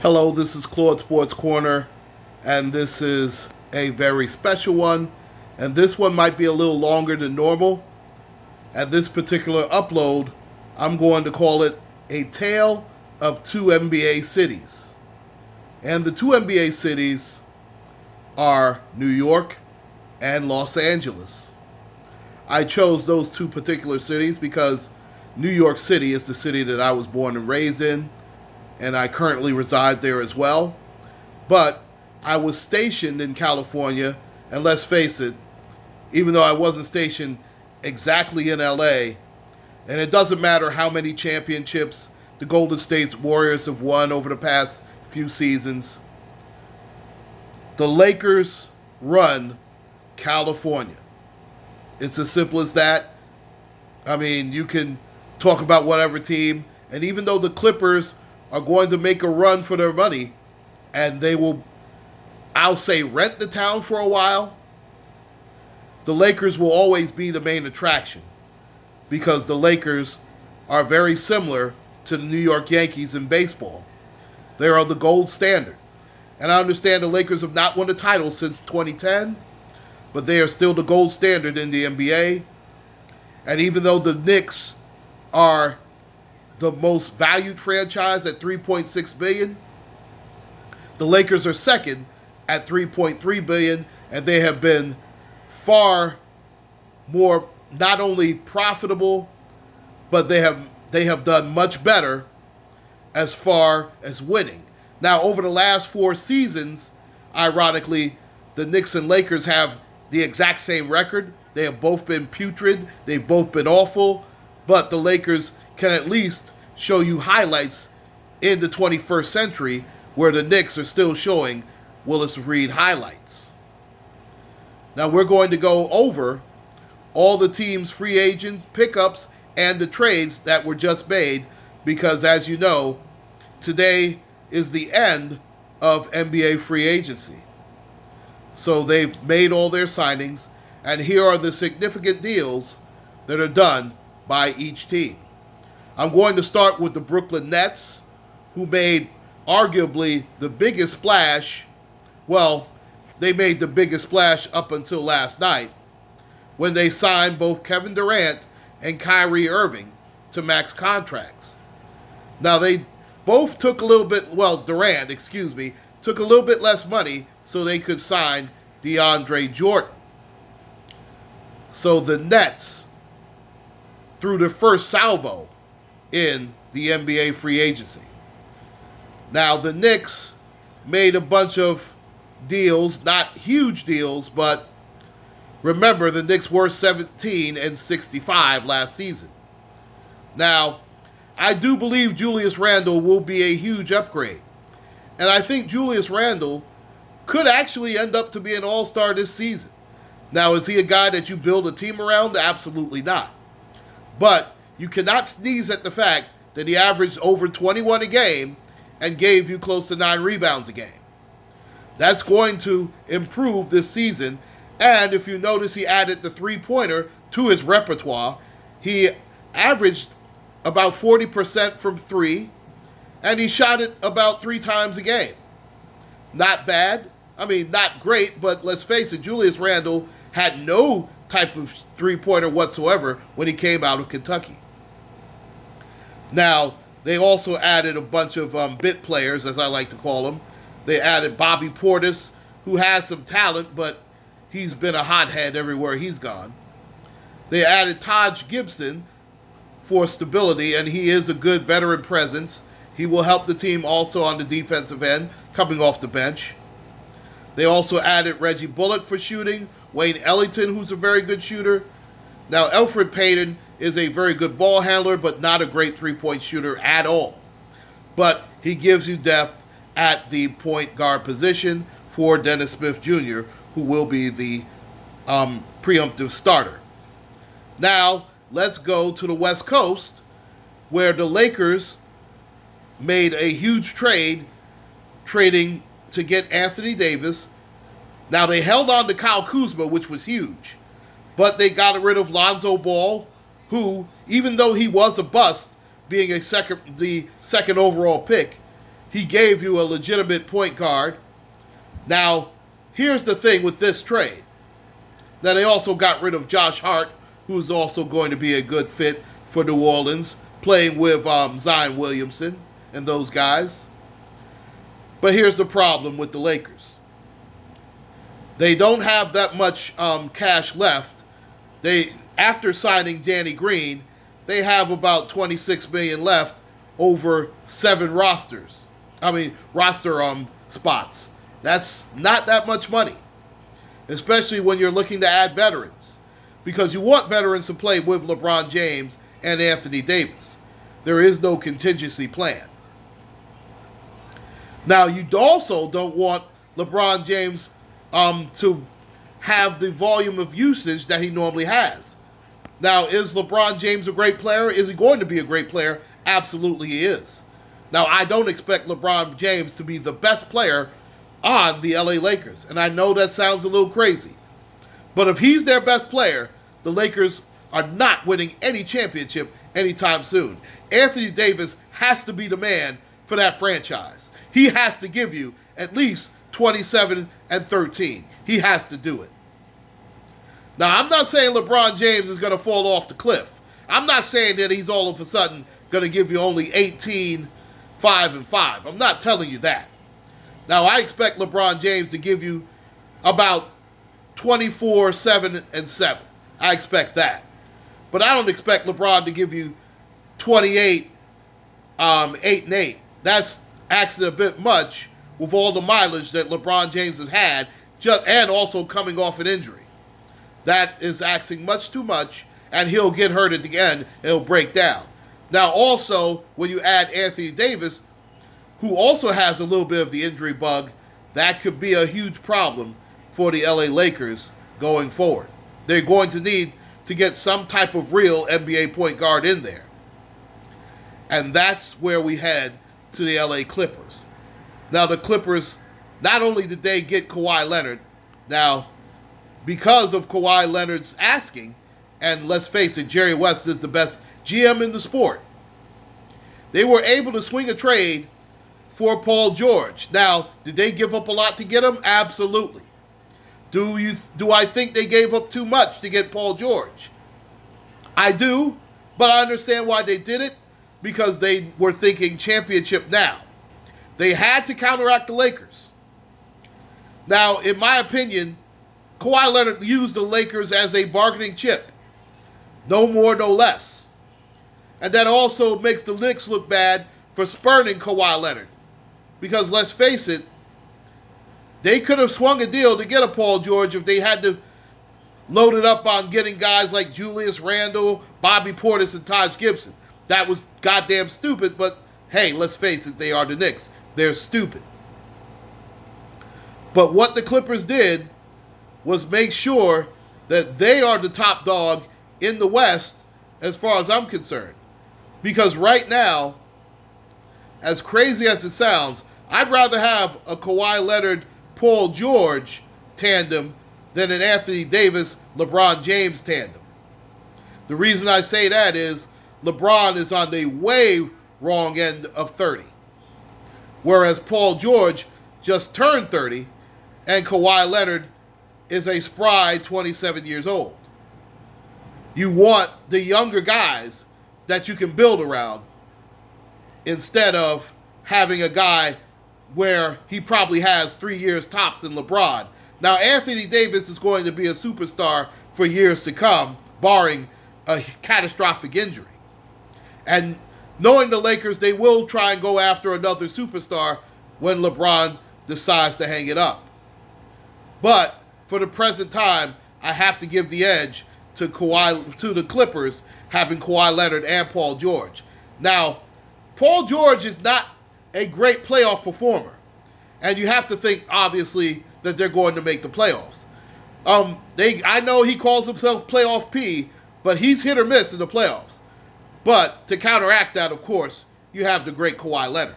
Hello, this is Claude Sports Corner, and this is a very special one. And this one might be a little longer than normal. And this particular upload, I'm going to call it A Tale of Two NBA Cities. And the two NBA cities are New York and Los Angeles. I chose those two particular cities because New York City is the city that I was born and raised in, and I currently reside there as well. But I was stationed in California, and let's face it, even though I wasn't stationed exactly in LA, and it doesn't matter how many championships the Golden State Warriors have won over the past few seasons, the Lakers run California. It's as simple as that. I mean, you can talk about whatever team, and even though the Clippers are going to make a run for their money, and they will, I'll say, rent the town for a while, the Lakers will always be the main attraction because the Lakers are very similar to the New York Yankees in baseball. They are the gold standard. And I understand the Lakers have not won a title since 2010, but they are still the gold standard in the NBA. And even though the Knicks are the most valued franchise at $3.6 billion, the Lakers are second at $3.3 billion, and they have been far more not only profitable, but they have done much better as far as winning. Now, over the last 4 seasons, ironically, the Knicks and Lakers have the exact same record. They have both been putrid. They've both been awful. But the Lakers can at least show you highlights in the 21st century where the Knicks are still showing Willis Reed highlights. Now, we're going to go over all the teams' free agent pickups and the trades that were just made because, as you know, today is the end of NBA free agency. So they've made all their signings, and here are the significant deals that are done by each team. I'm going to start with the Brooklyn Nets, who made arguably the biggest splash. Well, they made the biggest splash up until last night when they signed both Kevin Durant and Kyrie Irving to max contracts. Now, they both took a little bit, Durant, took a little bit less money so they could sign DeAndre Jordan. So the Nets threw the first salvo in the NBA free agency. Now, the Knicks made a bunch of deals, not huge deals, but remember, the Knicks were 17-65 last season. Now, I do believe Julius Randle will be a huge upgrade. And I think Julius Randle could actually end up to be an all-star this season. Now, is he a guy that you build a team around? Absolutely not. But you cannot sneeze at the fact that he averaged over 21 a game and gave you close to 9 rebounds a game. That's going to improve this season. And if you notice, he added the three-pointer to his repertoire. He averaged about 40% from 3, and he shot it about 3 times a game. Not bad. I mean, not great, but let's face it, Julius Randle had no type of three-pointer whatsoever when he came out of Kentucky. Now, they also added a bunch of bit players, as I like to call them. They added Bobby Portis, who has some talent, but he's been a hothead everywhere he's gone. They added Taj Gibson for stability, and he is a good veteran presence. He will help the team also on the defensive end, coming off the bench. They also added Reggie Bullock for shooting, Wayne Ellington, who's a very good shooter. Now, Elfrid Payton is a very good ball handler, but not a great three-point shooter at all. But he gives you depth at the point guard position for Dennis Smith Jr., who will be the preemptive starter. Now, let's go to the West Coast, where the Lakers made a huge trade, trading to get Anthony Davis. Now, they held on to Kyle Kuzma, which was huge, but they got rid of Lonzo Ball, who, even though he was a bust, being the second overall pick, he gave you a legitimate point guard. Now, here's the thing with this trade. Now, they also got rid of Josh Hart, who's also going to be a good fit for New Orleans, playing with Zion Williamson and those guys. But here's the problem with the Lakers. They don't have that much cash left. After signing Danny Green, they have about $26 million left over 7 roster spots. That's not that much money, especially when you're looking to add veterans, because you want veterans to play with LeBron James and Anthony Davis. There is no contingency plan. Now, you also don't want LeBron James to have the volume of usage that he normally has. Now, is LeBron James a great player? Is he going to be a great player? Absolutely he is. Now, I don't expect LeBron James to be the best player on the LA Lakers. And I know that sounds a little crazy. But if he's their best player, the Lakers are not winning any championship anytime soon. Anthony Davis has to be the man for that franchise. He has to give you at least 27 and 13. He has to do it. Now, I'm not saying LeBron James is going to fall off the cliff. I'm not saying that he's all of a sudden going to give you only 18, 5, and 5. I'm not telling you that. Now, I expect LeBron James to give you about 24, 7, and 7. I expect that. But I don't expect LeBron to give you 28, 8, and 8. That's actually a bit much with all the mileage that LeBron James has had, and also coming off an injury. That is asking much too much, and he'll get hurt at the end, and he'll break down. Now, also, when you add Anthony Davis, who also has a little bit of the injury bug, that could be a huge problem for the LA Lakers going forward. They're going to need to get some type of real NBA point guard in there. And that's where we head to the LA Clippers. Now, the Clippers, not only did they get Kawhi Leonard, now, because of Kawhi Leonard's asking, and let's face it, Jerry West is the best GM in the sport, they were able to swing a trade for Paul George. Now, did they give up a lot to get him? Absolutely. Do I think they gave up too much to get Paul George? I do, but I understand why they did it, because they were thinking championship now. They had to counteract the Lakers. Now, in my opinion, Kawhi Leonard used the Lakers as a bargaining chip. No more, no less. And that also makes the Knicks look bad for spurning Kawhi Leonard. Because let's face it, they could have swung a deal to get a Paul George if they had to load it up on getting guys like Julius Randle, Bobby Portis, and Taj Gibson. That was goddamn stupid, but hey, let's face it, they are the Knicks. They're stupid. But what the Clippers did was make sure that they are the top dog in the West as far as I'm concerned. Because right now, as crazy as it sounds, I'd rather have a Kawhi Leonard, Paul George tandem than an Anthony Davis, LeBron James tandem. The reason I say that is LeBron is on the way wrong end of 30. Whereas Paul George just turned 30 and Kawhi Leonard is a spry 27 years old. You want the younger guys that you can build around instead of having a guy where he probably has 3 years tops in LeBron. Now, Anthony Davis is going to be a superstar for years to come, barring a catastrophic injury. And knowing the Lakers, they will try and go after another superstar when LeBron decides to hang it up. But for the present time, I have to give the edge to the Clippers having Kawhi Leonard and Paul George. Now, Paul George is not a great playoff performer. And you have to think, obviously, that they're going to make the playoffs. I know he calls himself Playoff P, but he's hit or miss in the playoffs. But to counteract that, of course, you have the great Kawhi Leonard.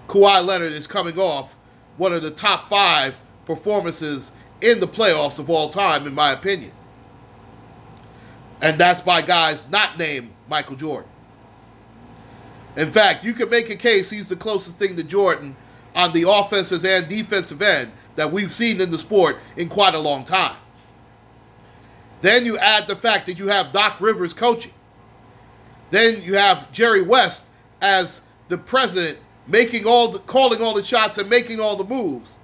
Kawhi Leonard is coming off one of the top 5 performances in the playoffs of all time, in my opinion. And that's by guys not named Michael Jordan. In fact, you can make a case he's the closest thing to Jordan on the offensive and defensive end that we've seen in the sport in quite a long time. Then you add the fact that you have Doc Rivers coaching. Then you have Jerry West as the president calling all the shots and making all the moves.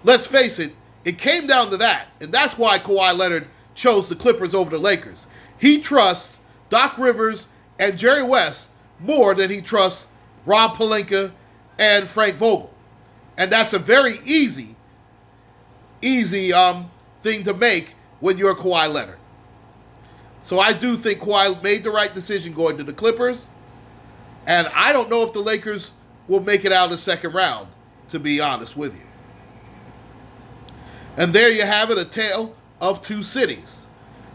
Let's face it, it came down to that. And that's why Kawhi Leonard chose the Clippers over the Lakers. He trusts Doc Rivers and Jerry West more than he trusts Rob Pelinka and Frank Vogel. And that's a very easy thing to make when you're Kawhi Leonard. So I do think Kawhi made the right decision going to the Clippers. And I don't know if the Lakers will make it out of the second round, to be honest with you. And there you have it, a tale of two cities.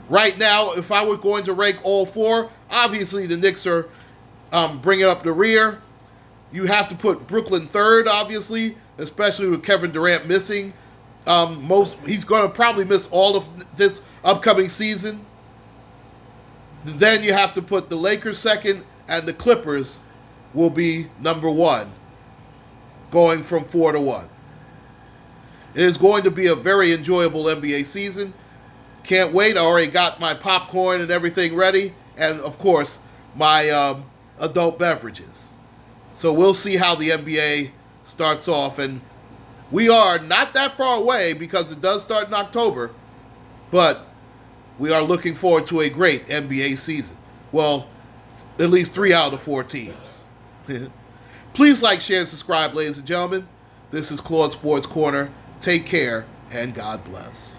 Right now, if I were going to rank all four, obviously the Knicks are bringing up the rear. You have to put Brooklyn third, obviously, especially with Kevin Durant missing. He's going to probably miss all of this upcoming season. Then you have to put the Lakers second, and the Clippers will be number one, going from 4-1. It is going to be a very enjoyable NBA season. Can't wait. I already got my popcorn and everything ready, and of course, my adult beverages. So we'll see how the NBA starts off, and we are not that far away because it does start in October, but we are looking forward to a great NBA season. Well, at least 3 out of the 4 teams. Please like, share, and subscribe, ladies and gentlemen. This is Claude Sports Corner. Take care, and God bless.